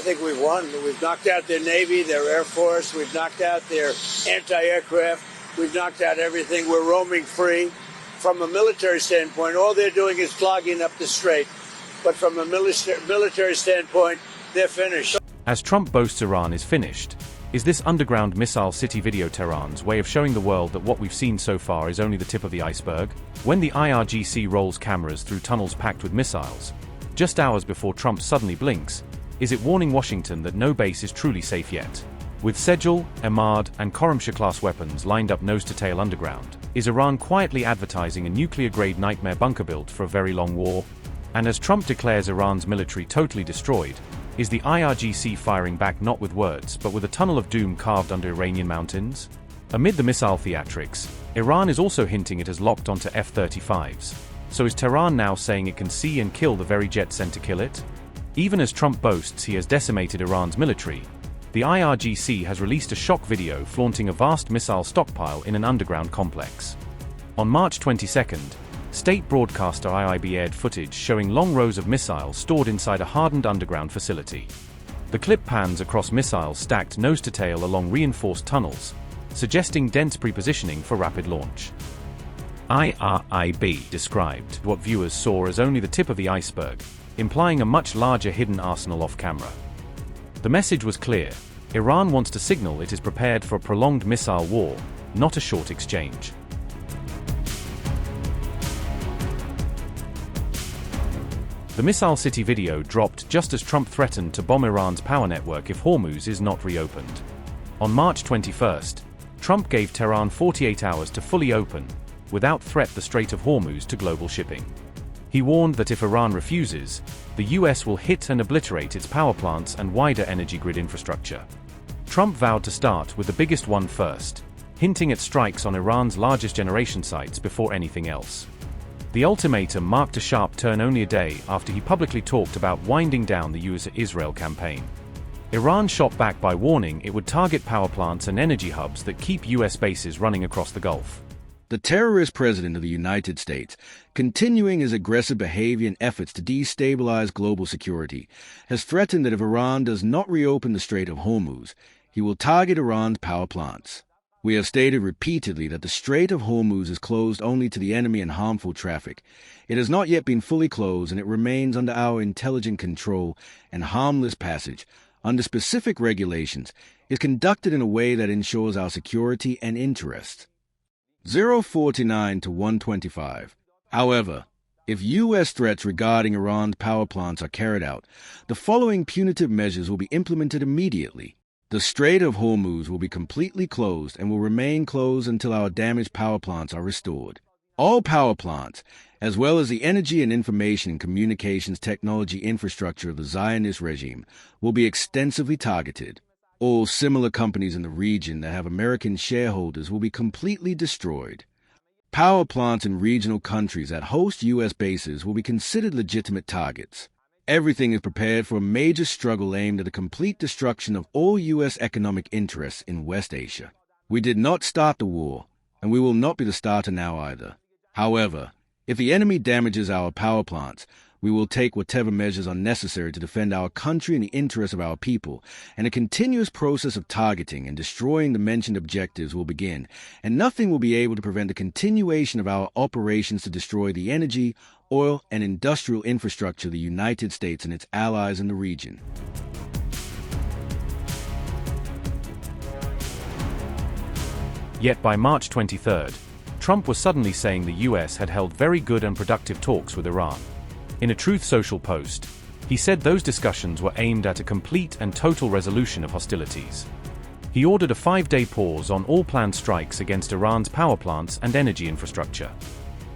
I think we've won. We've knocked out their Navy, their Air Force. We've knocked out their anti-aircraft. We've knocked out everything. We're roaming free. From a military standpoint, all they're doing is clogging up the strait. But from a military standpoint, they're finished. As Trump boasts Iran is finished, is this underground missile city video Tehran's way of showing the world that what we've seen so far is only the tip of the iceberg? When the IRGC rolls cameras through tunnels packed with missiles, just hours before Trump suddenly blinks, is it warning Washington that no base is truly safe yet? With Sejal, Ahmad, and Khorramshahr-class weapons lined up nose-to-tail underground, is Iran quietly advertising a nuclear-grade nightmare bunker built for a very long war? And as Trump declares Iran's military totally destroyed, is the IRGC firing back not with words but with a tunnel of doom carved under Iranian mountains? Amid the missile theatrics, Iran is also hinting it has locked onto F-35s. So is Tehran now saying it can see and kill the very jet sent to kill it? Even as Trump boasts he has decimated Iran's military, the IRGC has released a shock video flaunting a vast missile stockpile in an underground complex. On March 22nd, state broadcaster IIB aired footage showing long rows of missiles stored inside a hardened underground facility. The clip pans across missiles stacked nose-to-tail along reinforced tunnels, suggesting dense prepositioning for rapid launch. IIB described what viewers saw as only the tip of the iceberg, implying a much larger hidden arsenal off-camera. The message was clear: Iran wants to signal it is prepared for a prolonged missile war, not a short exchange. The Missile City video dropped just as Trump threatened to bomb Iran's power network if Hormuz is not reopened. On March 21st, Trump gave Tehran 48 hours to fully open, without threat, the Strait of Hormuz to global shipping. He warned that if Iran refuses, the US will hit and obliterate its power plants and wider energy grid infrastructure. Trump vowed to start with the biggest one first, hinting at strikes on Iran's largest generation sites before anything else. The ultimatum marked a sharp turn only a day after he publicly talked about winding down the US-Israel campaign. Iran shot back by warning it would target power plants and energy hubs that keep US bases running across the Gulf. The terrorist president of the United States, continuing his aggressive behavior and efforts to destabilize global security, has threatened that if Iran does not reopen the Strait of Hormuz, he will target Iran's power plants. We have stated repeatedly that the Strait of Hormuz is closed only to the enemy and harmful traffic. It has not yet been fully closed, and it remains under our intelligent control, and harmless passage, under specific regulations, is conducted in a way that ensures our security and interests. 049 to 125. However, if U.S. threats regarding Iran's power plants are carried out, the following punitive measures will be implemented immediately. The Strait of Hormuz will be completely closed and will remain closed until our damaged power plants are restored. All power plants, as well as the energy and information and communications technology infrastructure of the Zionist regime, will be extensively targeted. All similar companies in the region that have American shareholders will be completely destroyed. Power plants in regional countries that host U.S. bases will be considered legitimate targets. Everything is prepared for a major struggle aimed at the complete destruction of all U.S. economic interests in West Asia. We did not start the war, and we will not be the starter now either. However, if the enemy damages our power plants, we will take whatever measures are necessary to defend our country and the interests of our people, and a continuous process of targeting and destroying the mentioned objectives will begin, and nothing will be able to prevent the continuation of our operations to destroy the energy, oil, and industrial infrastructure of the United States and its allies in the region. Yet by March 23rd, Trump was suddenly saying the US had held very good and productive talks with Iran. In a Truth Social post, he said those discussions were aimed at a complete and total resolution of hostilities. He ordered a 5-day pause on all planned strikes against Iran's power plants and energy infrastructure.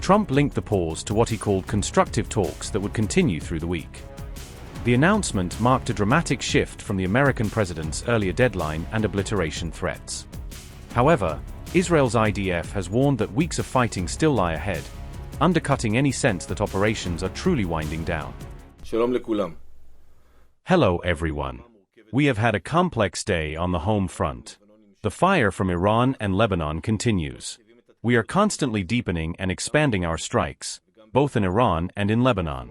Trump linked the pause to what he called constructive talks that would continue through the week. The announcement marked a dramatic shift from the American president's earlier deadline and obliteration threats. However, Israel's IDF has warned that weeks of fighting still lie ahead, undercutting any sense that operations are truly winding down. Hello everyone. We have had a complex day on the home front. The fire from Iran and Lebanon continues. We are constantly deepening and expanding our strikes, both in Iran and in Lebanon.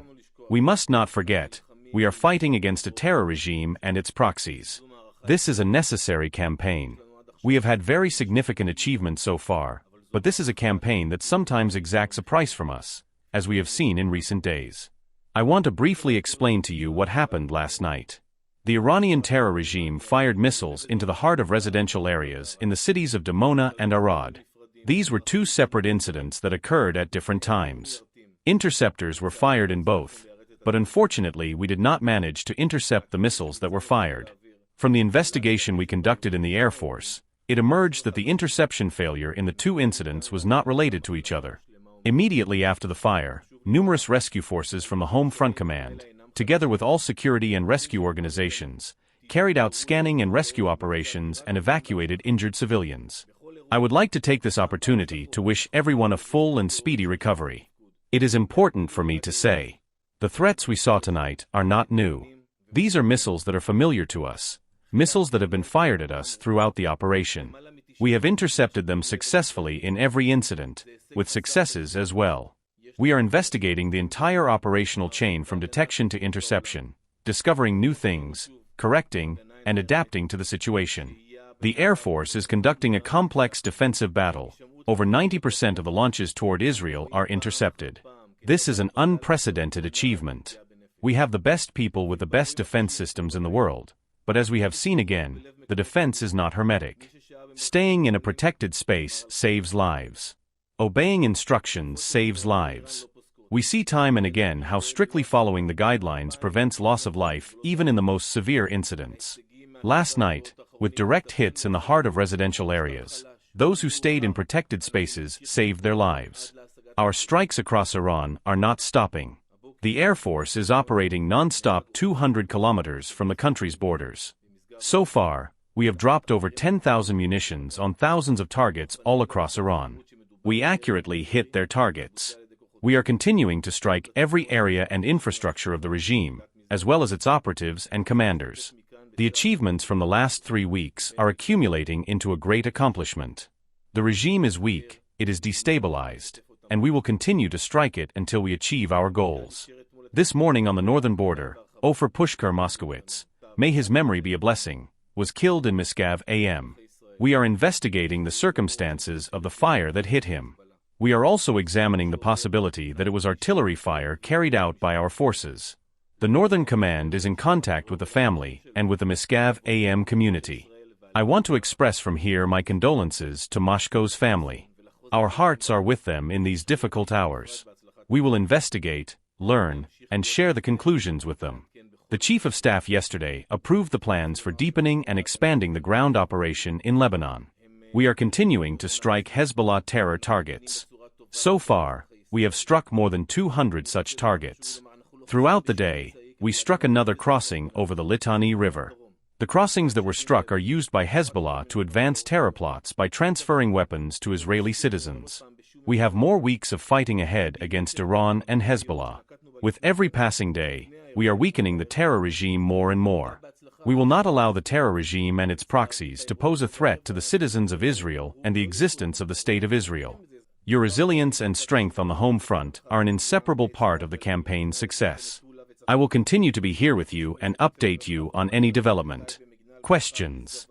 We must not forget, We are fighting against a terror regime and its proxies. This is a necessary campaign. We have had very significant achievements so far, but this is a campaign that sometimes exacts a price from us, as we have seen in recent days. I want to briefly explain to you what happened last night. The Iranian terror regime fired missiles into the heart of residential areas in the cities of Dimona and Arad. These were two separate incidents that occurred at different times. Interceptors were fired in both, but unfortunately we did not manage to intercept the missiles that were fired. From the investigation we conducted in the Air Force, it emerged that the interception failure in the two incidents was not related to each other. Immediately after the fire, numerous rescue forces from the Home Front Command, together with all security and rescue organizations, carried out scanning and rescue operations and evacuated injured civilians. I would like to take this opportunity to wish everyone a full and speedy recovery. It is important for me to say, the threats we saw tonight are not new. These are missiles that are familiar to us, missiles that have been fired at us throughout the operation. We have intercepted them successfully in every incident, with successes as well. We are investigating the entire operational chain from detection to interception, discovering new things, correcting, and adapting to the situation. The Air Force is conducting a complex defensive battle. Over 90% of the launches toward Israel are intercepted. This is an unprecedented achievement. We have the best people with the best defense systems in the world, but as we have seen again, the defense is not hermetic. Staying in a protected space saves lives. Obeying instructions saves lives. We see time and again how strictly following the guidelines prevents loss of life even in the most severe incidents. Last night, with direct hits in the heart of residential areas, those who stayed in protected spaces saved their lives. Our strikes across Iran are not stopping. The Air Force is operating non-stop 200 kilometers from the country's borders. So far, we have dropped over 10,000 munitions on thousands of targets all across Iran. We accurately hit their targets. We are continuing to strike every area and infrastructure of the regime, as well as its operatives and commanders. The achievements from the last 3 weeks are accumulating into a great accomplishment. The regime is weak, it is destabilized, and we will continue to strike it until we achieve our goals. This morning on the northern border, Ofer Pushkar Moskowitz, may his memory be a blessing, was killed in Misgav AM. We are investigating the circumstances of the fire that hit him. We are also examining the possibility that it was artillery fire carried out by our forces. The Northern Command is in contact with the family and with the Misgav AM community. I want to express from here my condolences to Mashko's family. Our hearts are with them in these difficult hours. We will investigate, learn, and share the conclusions with them. The Chief of Staff yesterday approved the plans for deepening and expanding the ground operation in Lebanon. We are continuing to strike Hezbollah terror targets. So far, we have struck more than 200 such targets. Throughout the day, we struck another crossing over the Litani River. The crossings that were struck are used by Hezbollah to advance terror plots by transferring weapons to Israeli citizens. We have more weeks of fighting ahead against Iran and Hezbollah. With every passing day, we are weakening the terror regime more and more. We will not allow the terror regime and its proxies to pose a threat to the citizens of Israel and the existence of the State of Israel. Your resilience and strength on the home front are an inseparable part of the campaign's success. I will continue to be here with you and update you on any development. Questions.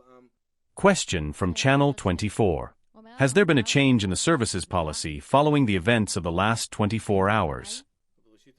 Question from Channel 24. Has there been a change in the services policy following the events of the last 24 hours?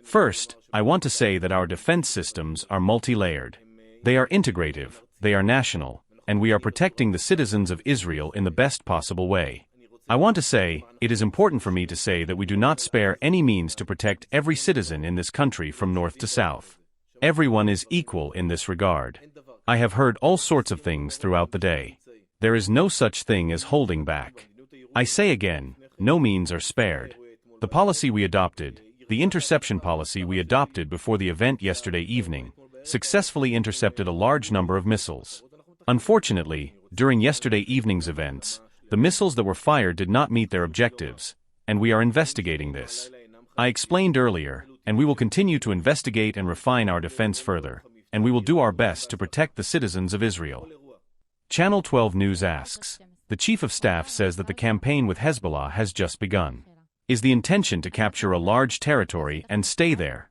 First, I want to say that our defense systems are multi-layered. They are integrative, they are national, and we are protecting the citizens of Israel in the best possible way. I want to say, it is important for me to say that we do not spare any means to protect every citizen in this country from north to south. Everyone is equal in this regard. I have heard all sorts of things throughout the day. There is no such thing as holding back. I say again, no means are spared. The policy we adopted, the interception policy we adopted before the event yesterday evening, successfully intercepted a large number of missiles. Unfortunately, during yesterday evening's events, the missiles that were fired did not meet their objectives, and we are investigating this. I explained earlier, and we will continue to investigate and refine our defense further, and we will do our best to protect the citizens of Israel. Channel 12 News asks, the Chief of Staff says that the campaign with Hezbollah has just begun. Is the intention to capture a large territory and stay there?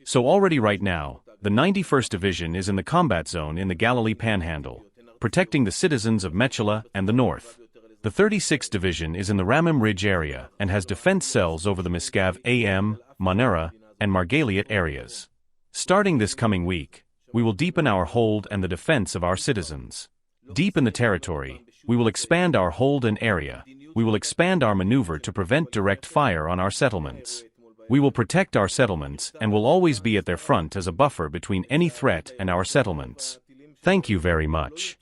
So already right now, The 91st Division is in the combat zone in the Galilee Panhandle, protecting the citizens of Mechela and the north. The 36th Division is in the Ramim Ridge area and has defense cells over the Misgav AM, Manera, and Margaliat areas. Starting this coming week, we will deepen our hold and the defense of our citizens. Deep in the territory, we will expand our hold and area. We will expand our maneuver to prevent direct fire on our settlements. We will protect our settlements and will always be at their front as a buffer between any threat and our settlements. Thank you very much.